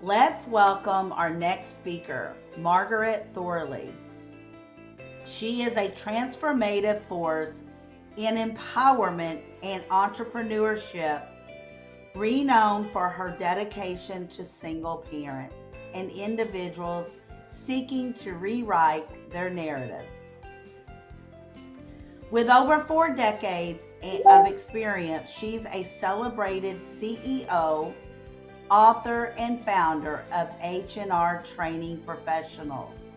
Let's welcome our next speaker, Margaret Thorley. She is a transformative force in empowerment and entrepreneurship, renowned for her dedication to single parents and individuals seeking to rewrite their narratives. With over 4 decades of experience, she's a celebrated CEO, author, and founder of H&R Training Professionals.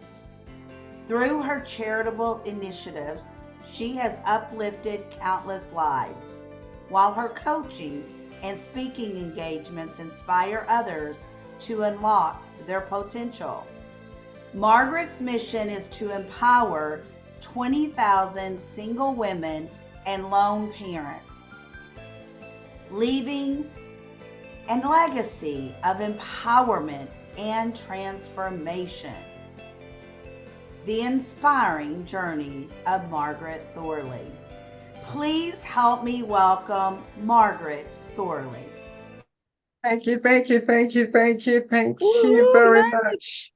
Through her charitable initiatives, she has uplifted countless lives, while her coaching and speaking engagements inspire others to unlock their potential. Margaret's mission is to empower 20,000 single women and lone parents, leaving a legacy of empowerment and transformation. The inspiring journey of Margaret Thorley. Please help me welcome Margaret Thorley. Thank you, thank you, thank you, thank you, thank you Woo, very Margaret. much.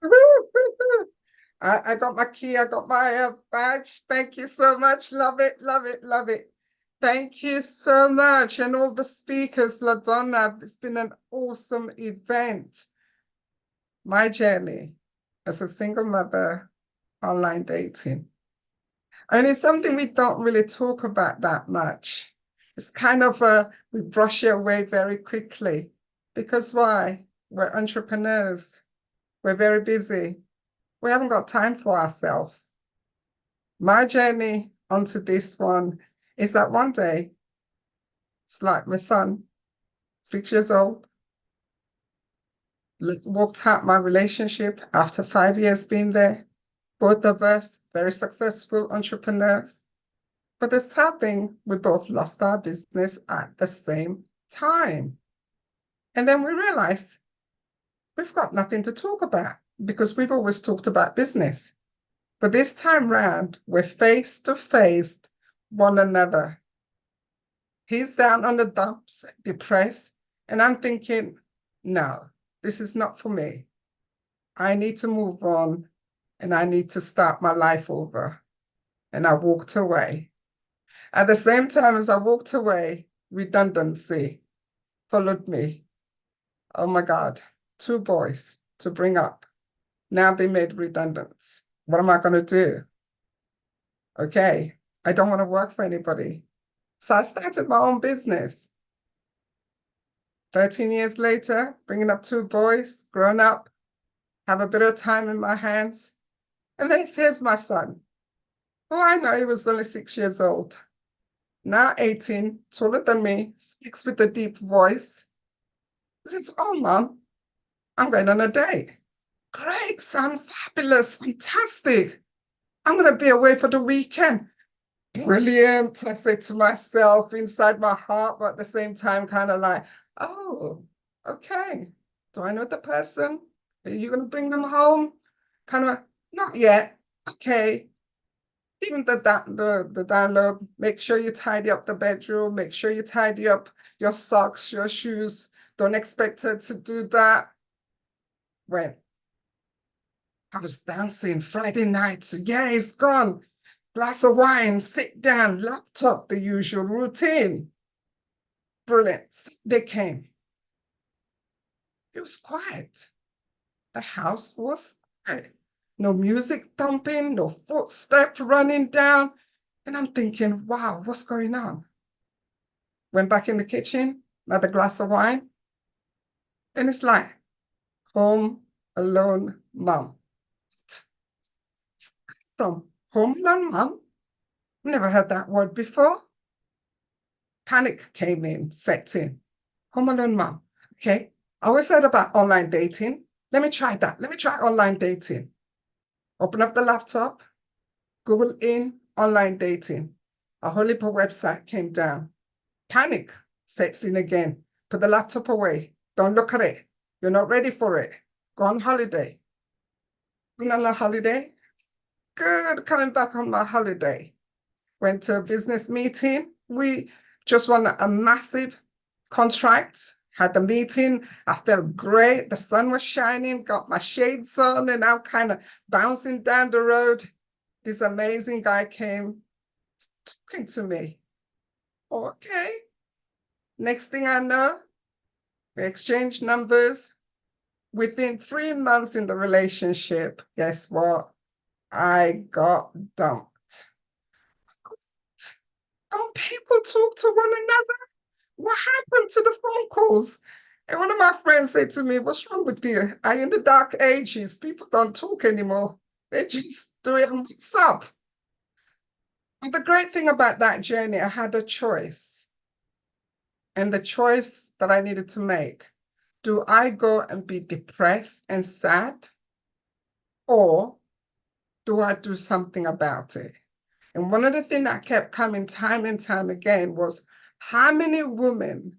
I got my key, I got my badge. Thank you so much. Love it, love it, love it. Thank you so much. And all the speakers, LaDonna, it's been an awesome event. My journey as a single mother, online dating. And it's something we don't really talk about that much. It's kind of we brush it away very quickly. Because why? We're entrepreneurs. We're very busy. We haven't got time for ourselves. My journey onto this one is that one day, it's like my son, 6 years old, walked out my relationship after 5 years being there. Both of us, very successful entrepreneurs. But the sad thing, we both lost our business at the same time. And then we realized we've got nothing to talk about because we've always talked about business. But this time round, we're face to face one another. He's down on the dumps, depressed, and I'm thinking, no, this is not for me. I need to move on and I need to start my life over. And I walked away. At the same time as I walked away, redundancy followed me. Oh my God, 2 boys to bring up, now be made redundant. What am I going to do? Okay, I don't want to work for anybody. So I started my own business. 13 years later, bringing up 2 boys, grown up, have a bit of time in my hands. And then here's my son, who I know he was only 6 years old, now 18, taller than me, speaks with a deep voice. He says, oh, Mom, I'm going on a date. Great, son, fabulous, fantastic. I'm going to be away for the weekend. Brilliant, I say to myself inside my heart, but at the same time, kind of like, oh, okay. Do I know the person? Are you going to bring them home? Kind of, not yet. Okay. Even the download, make sure you tidy up the bedroom, make sure you tidy up your socks, your shoes. Don't expect her to do that. When I was dancing Friday night, yeah, it's gone. Glass of wine, sit down, laptop, the usual routine. Brilliant. They came. It was quiet. The house was quiet. No music thumping, no footsteps running down. And I'm thinking, wow, what's going on? Went back in the kitchen, another glass of wine. And it's like, home alone mom. From home alone mom? Never heard that word before. Panic came in, set in. Home alone mom. Okay. I always heard about online dating. Let me try that. Let me try online dating. Open up the laptop, Google in online dating. A whole heap of website came down. Panic sets in again. Put the laptop away. Don't look at it. You're not ready for it. Go on holiday. Been on a holiday. Good, coming back on my holiday. Went to a business meeting. We just won a massive contract Had the meeting, I felt great. The sun was shining, got my shades on, and I'm kind of bouncing down the road. This amazing guy came talking to me. Okay. Next thing I know, we exchanged numbers. Within 3 months in the relationship, guess what? I got dumped. Don't people talk to one another? What happened to the phone calls? And one of my friends said to me, what's wrong with you? Are you in the dark ages? People don't talk anymore. They just do it on WhatsApp. But the great thing about that journey, I had a choice. And the choice that I needed to make, do I go and be depressed and sad? Or do I do something about it? And one of the things that kept coming time and time again was how many women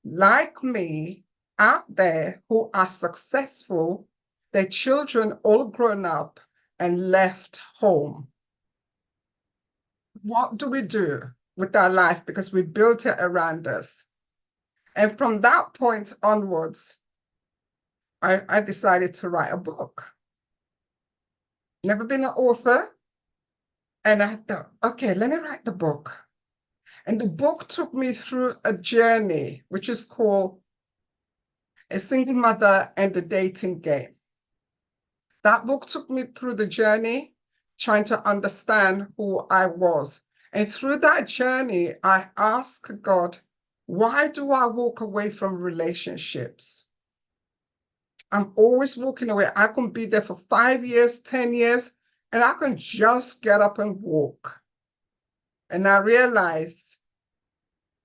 like me out there who are successful, their children all grown up and left home. What do we do with our life? Because we built it around us. And from that point onwards, I decided to write a book. Never been an author. And I thought, okay, let me write the book. And the book took me through a journey, which is called A Single Mother and the Dating Game. That book took me through the journey, trying to understand who I was. And through that journey, I asked God, why do I walk away from relationships? I'm always walking away. I can be there for 5 years, 10 years, and I can just get up and walk. And I realized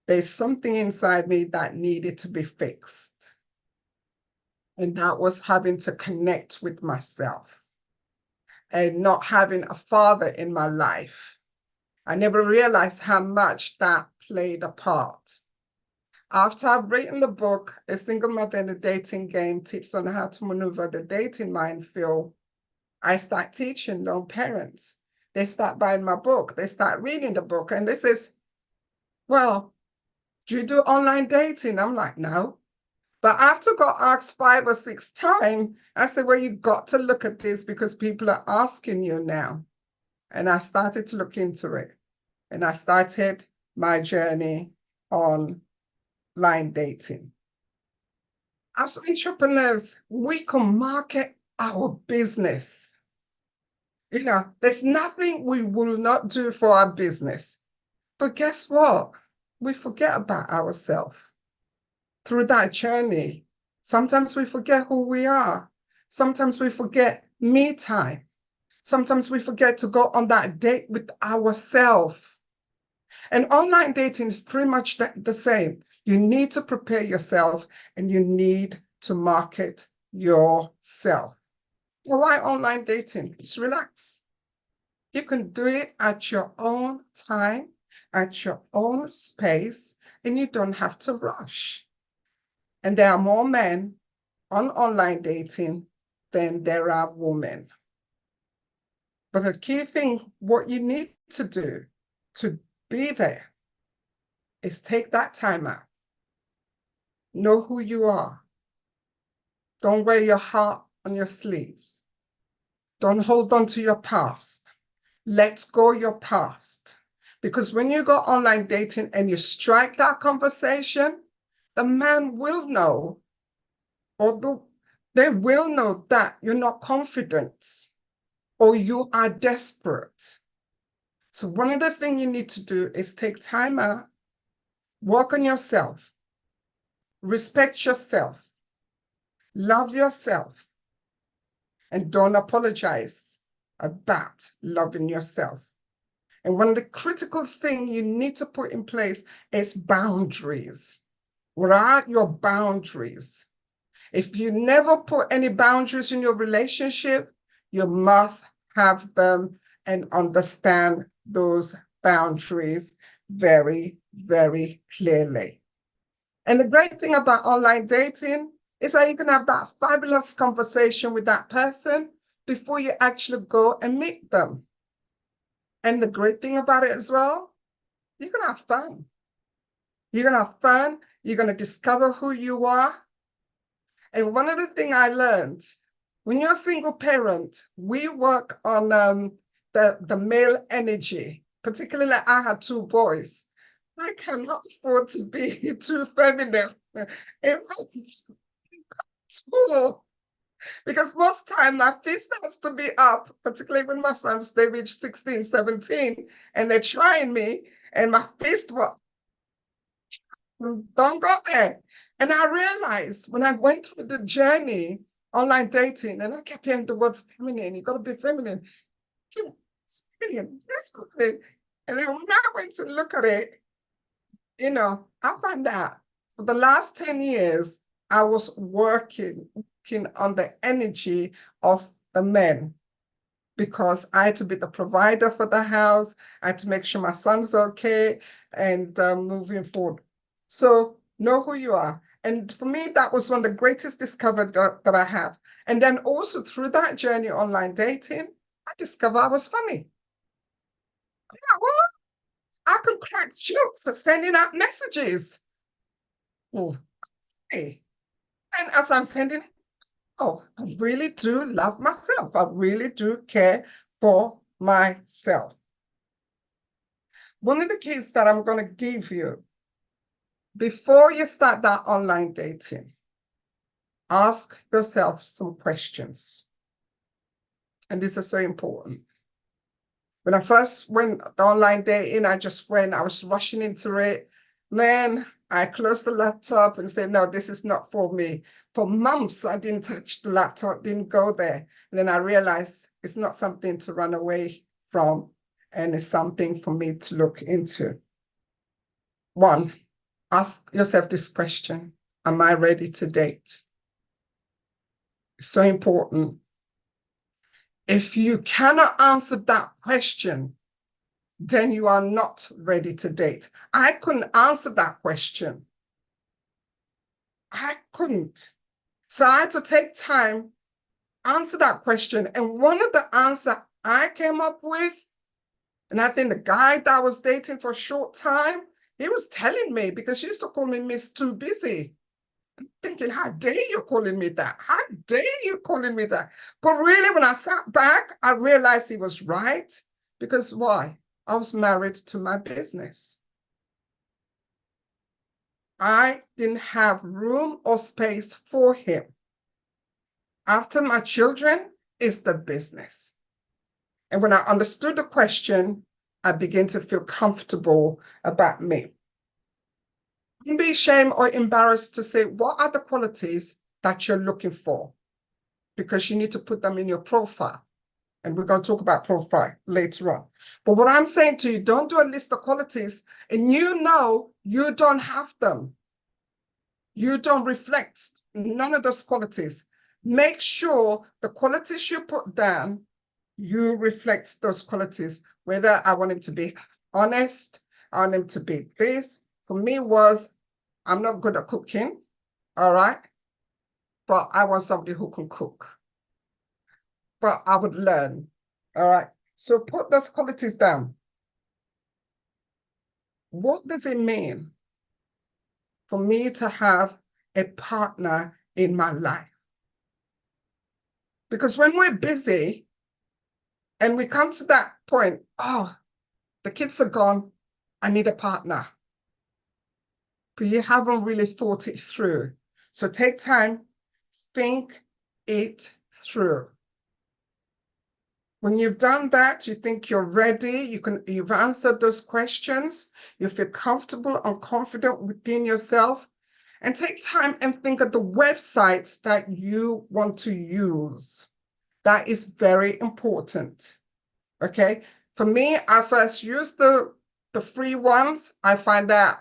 there's something inside me that needed to be fixed. And that was having to connect with myself and not having a father in my life. I never realized how much that played a part. After I've written the book, A Single Mother in the Dating Game, Tips on How to Maneuver the Dating Minefield, I start teaching young parents. They start buying my book. They start reading the book. And they says, well, do you do online dating? I'm like, no. But after got asked 5 or 6 times, I said, well, you got to look at this because people are asking you now. And I started to look into it. And I started my journey on online dating. As entrepreneurs, we can market our business. You know, there's nothing we will not do for our business. But guess what? We forget about ourselves. Through that journey, sometimes we forget who we are. Sometimes we forget me time. Sometimes we forget to go on that date with ourselves. And online dating is pretty much the same. You need to prepare yourself and you need to market yourself. Now, why online dating? It's relax. You can do it at your own time, at your own space, and you don't have to rush. And there are more men on online dating than there are women. But the key thing, what you need to do to be there is take that time out. Know who you are. Don't wear your heart on your sleeves. Don't hold on to your past. Let go your past. Because when you go online dating and you strike that conversation, the man will know, or they will know that you're not confident or you are desperate. So one of the things you need to do is take time out, work on yourself, respect yourself, love yourself, and don't apologize about loving yourself. And one of the critical things you need to put in place is boundaries. What are your boundaries? If you never put any boundaries in your relationship, you must have them and understand those boundaries very, very clearly. And the great thing about online dating is that you can have that fabulous conversation with that person before you actually go and meet them. And the great thing about it as well, you can have fun. You're going to have fun. You're going to discover who you are. And one of the things I learned, when you're a single parent, we work on the male energy. Particularly, I had two boys. I cannot afford to be too feminine. In fact, too, because most time my fist has to be up, particularly when my sons, they reach 16, 17, and they're trying me, and my fist will, don't go there. And I realized when I went through the journey, online dating, and I kept hearing the word feminine, you got to be feminine. Feminine, feminine. And then when I went to look at it, I found out for the last 10 years, I was working on the energy of the men because I had to be the provider for the house. I had to make sure my son's okay and moving forward. So know who you are. And for me, that was one of the greatest discoveries that I have. And then also through that journey online dating, I discovered I was funny. Yeah, well, I could crack jokes at sending out messages. Oh, hey. And as I'm sending it, oh, I really do love myself. I really do care for myself. One of the keys that I'm going to give you before you start that online dating, ask yourself some questions. And these are so important. When I first went the online dating, I was rushing into it. Man, I closed the laptop and said, no, this is not for me. For months, I didn't touch the laptop, didn't go there. And then I realized it's not something to run away from, and it's something for me to look into. One, ask yourself this question: am I ready to date? It's so important. If you cannot answer that question, then you are not ready to date. I couldn't answer that question. I couldn't. So I had to take time, answer that question. And one of the answers I came up with, and I think the guy that I was dating for a short time, he was telling me, because she used to call me Miss Too Busy. I'm thinking, how dare you calling me that? How dare you calling me that? But really, when I sat back, I realized he was right. Because why? I was married to my business. I didn't have room or space for him. After my children is the business. And when I understood the question, I began to feel comfortable about me. Don't be ashamed or embarrassed to say, what are the qualities that you're looking for? Because you need to put them in your profile. And we're going to talk about profile later on. But what I'm saying to you, don't do a list of qualities and you don't have them. You don't reflect none of those qualities. Make sure the qualities you put down, you reflect those qualities. Whether I want him to be honest, I want him to be this. For me was, I'm not good at cooking, all right? But I want somebody who can cook. But I would learn, all right? So put those qualities down. What does it mean for me to have a partner in my life? Because when we're busy and we come to that point, oh, the kids are gone, I need a partner. But you haven't really thought it through. So take time, think it through. When you've done that, you think you're ready, you've answered those questions, you feel comfortable and confident within yourself, and take time and think of the websites that you want to use. That is very important, okay? For me, I first used the free ones. I find out,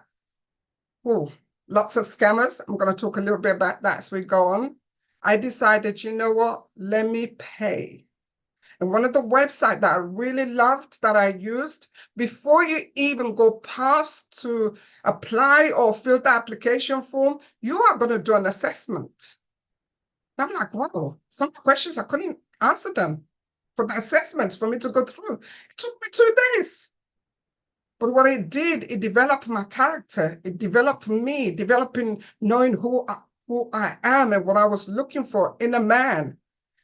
oh, lots of scammers. I'm going to talk a little bit about that as we go on. I decided, you know what? Let me pay. And one of the websites that I really loved that I used, before you even go past to apply or fill the application form, you are going to do an assessment. I'm like, wow, some questions I couldn't answer them for the assessment for me to go through. It took me 2 days. But what it did, it developed my character. It developed me, developing knowing who I am and what I was looking for in a man.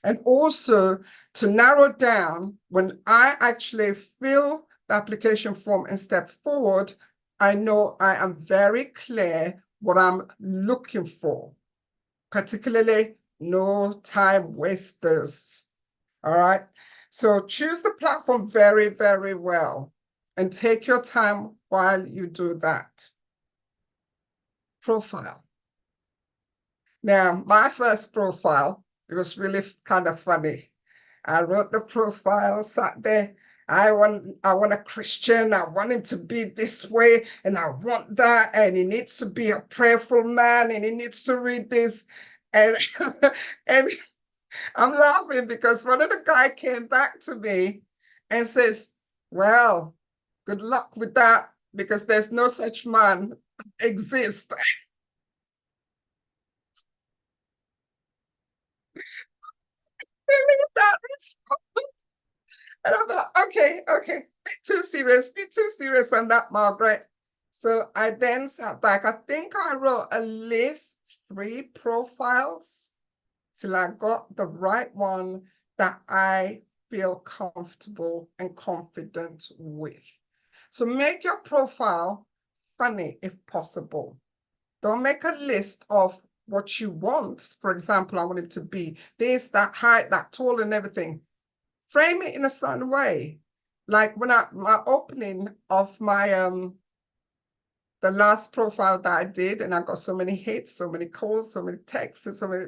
And also to narrow down when I actually fill the application form and step forward, I know I am very clear what I'm looking for, particularly no time wasters. All right. So choose the platform very, very well and take your time while you do that. Profile. Now, my first profile, it was really kind of funny. I wrote the profile, sat there. I want a Christian. I want him to be this way, and I want that. And he needs to be a prayerful man, and he needs to read this. And and I'm laughing because one of the guy came back to me and says, "Well, good luck with that because there's no such man exist." That and I'm like, okay, bit too serious on that, Margaret. So I then sat back. I think I wrote at least 3 profiles till I got the right one that I feel comfortable and confident with. So make your profile funny if possible. Don't make a list of what you want. For example, I want it to be this, that height, that tall, and everything. Frame it in a certain way. Like when my opening of my the last profile that I did, and I got so many hits, so many calls, so many texts, and so many,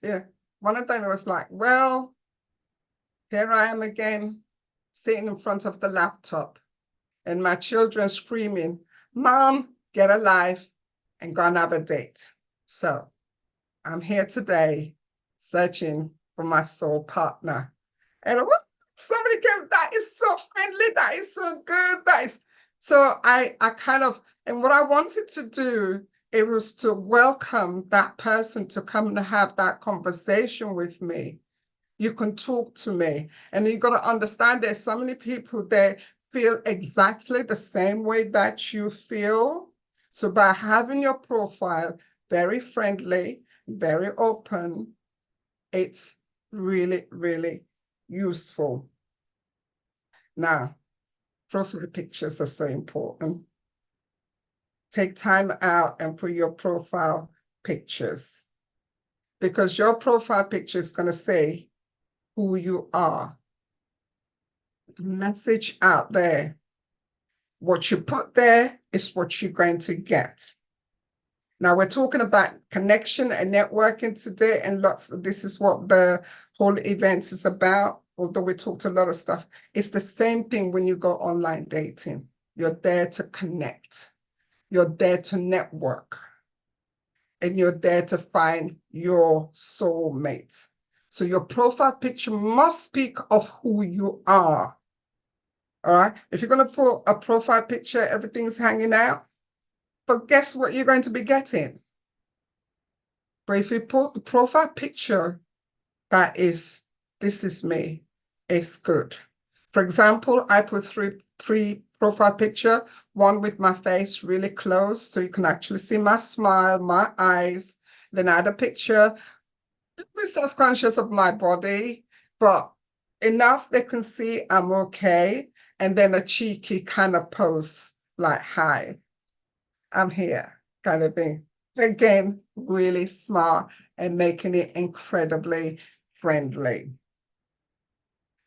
yeah. One of them was like, well, here I am again, sitting in front of the laptop, and my children screaming, Mom, get a life and go and have a date. So I'm here today searching for my soul partner. And somebody came, that is so friendly, that is so good, that is. So I kind of, and what I wanted to do, it was to welcome that person to come and have that conversation with me. You can talk to me. And you got to understand there's so many people that feel exactly the same way that you feel. So by having your profile very friendly, very open, it's really, really useful. Now, profile pictures are so important. Take time out and put your profile pictures because your profile picture is going to say who you are. Message out there. What you put there is what you're going to get. Now we're talking about connection and networking today, and this is what the whole event is about. Although we talked a lot of stuff, it's the same thing when you go online dating. You're there to connect. You're there to network. And you're there to find your soulmate. So your profile picture must speak of who you are. All right. If you're going to put a profile picture, everything's hanging out. But guess what you're going to be getting? But if you put the profile picture that is, this is me, it's good. For example, I put three profile picture, one with my face really close, so you can actually see my smile, my eyes. Then I had a picture, be self-conscious of my body, but enough they can see I'm okay. And then a cheeky kind of pose like, hi, I'm here kind of thing. Again, really smart and making it incredibly friendly.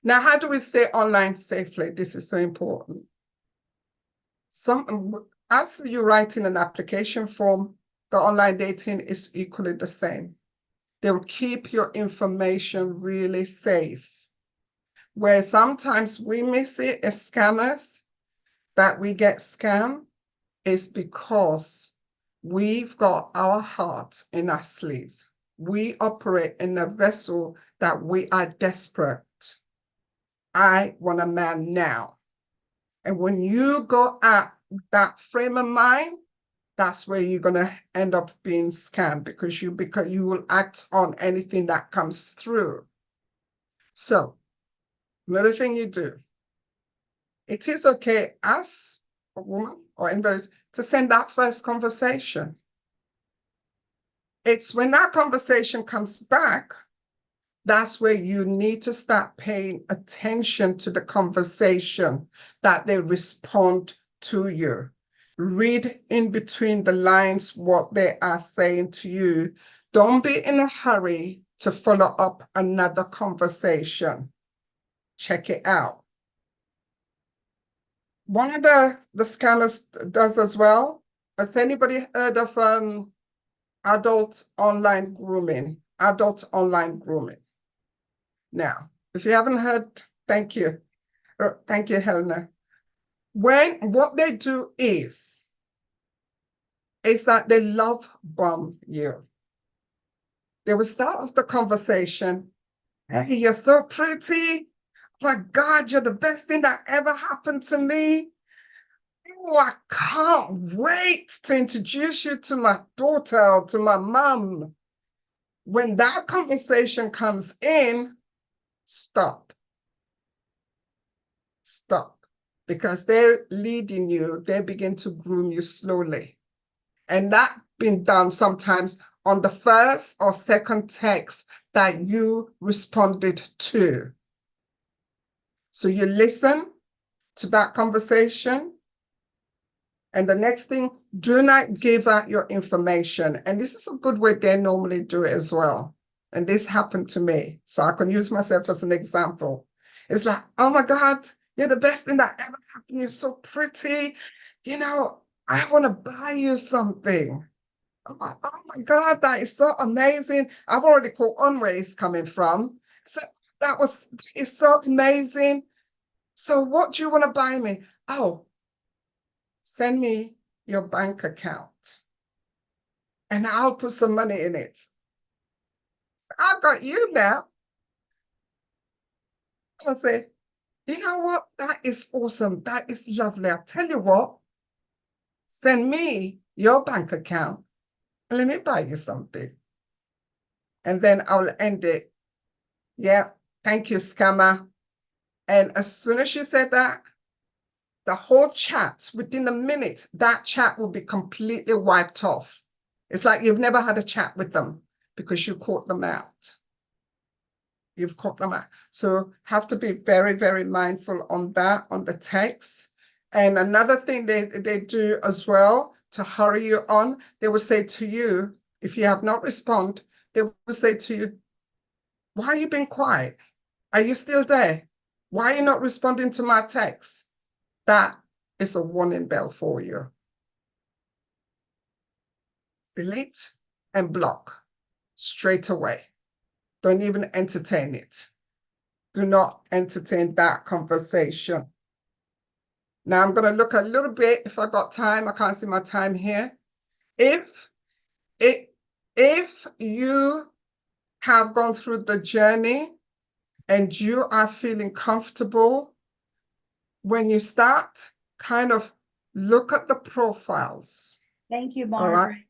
Now, how do we stay online safely? This is so important. As you're writing an application form, the online dating is equally the same. They'll keep your information really safe. Where sometimes we miss it as scammers, that we get scammed, is because we've got our heart in our sleeves. We operate in a vessel that we are desperate. I want a man now. And when you go at that frame of mind, that's where you're going to end up being scammed because you will act on anything that comes through. So another thing you do, it is okay, ask a woman or anybody, to send that first conversation. It's when that conversation comes back, that's where you need to start paying attention to the conversation, that they respond to you. Read in between the lines what they are saying to you. Don't be in a hurry to follow up another conversation. Check it out. One of the scanners does as well. Has anybody heard of adult online grooming? Adult online grooming. Now, if you haven't heard, thank you. Thank you, Helena. What they do is that they love bomb you. They will start off the conversation. Hey, you're so pretty. Oh my God, you're the best thing that ever happened to me. Oh, I can't wait to introduce you to my daughter or to my mom. When that conversation comes in, stop. Stop. Because they're leading you, they begin to groom you slowly. And that's been done sometimes on the first or second text that you responded to. So you listen to that conversation. And the next thing, do not give out your information. And this is a good way they normally do it as well. And this happened to me. So I can use myself as an example. It's like, oh my God, you're the best thing that ever happened. You're so pretty. You know, I want to buy you something. Oh my God, that is so amazing. I've already caught on where it's coming from. So it's so amazing. So what do you want to buy me? Oh, send me your bank account and I'll put some money in it. I've got you now. I'll say, you know what? That is awesome. That is lovely. I'll tell you what, send me your bank account and let me buy you something. And then I'll end it. Yeah, thank you, scammer. And as soon as she said that, the whole chat, within a minute, that chat will be completely wiped off. It's like you've never had a chat with them because you caught them out. You've caught them out. So have to be very, very mindful on that, on the text. And another thing they do as well to hurry you on, they will say to you, if you have not responded, they will say to you, why are you being quiet? Are you still there? Why are you not responding to my text? That is a warning bell for you. Delete and block straight away. Don't even entertain it. Do not entertain that conversation. Now I'm going to look a little bit, if I got time, I can't see my time here. If you have gone through the journey and you are feeling comfortable, when you start, kind of look at the profiles. Thank you, Margaret. All right.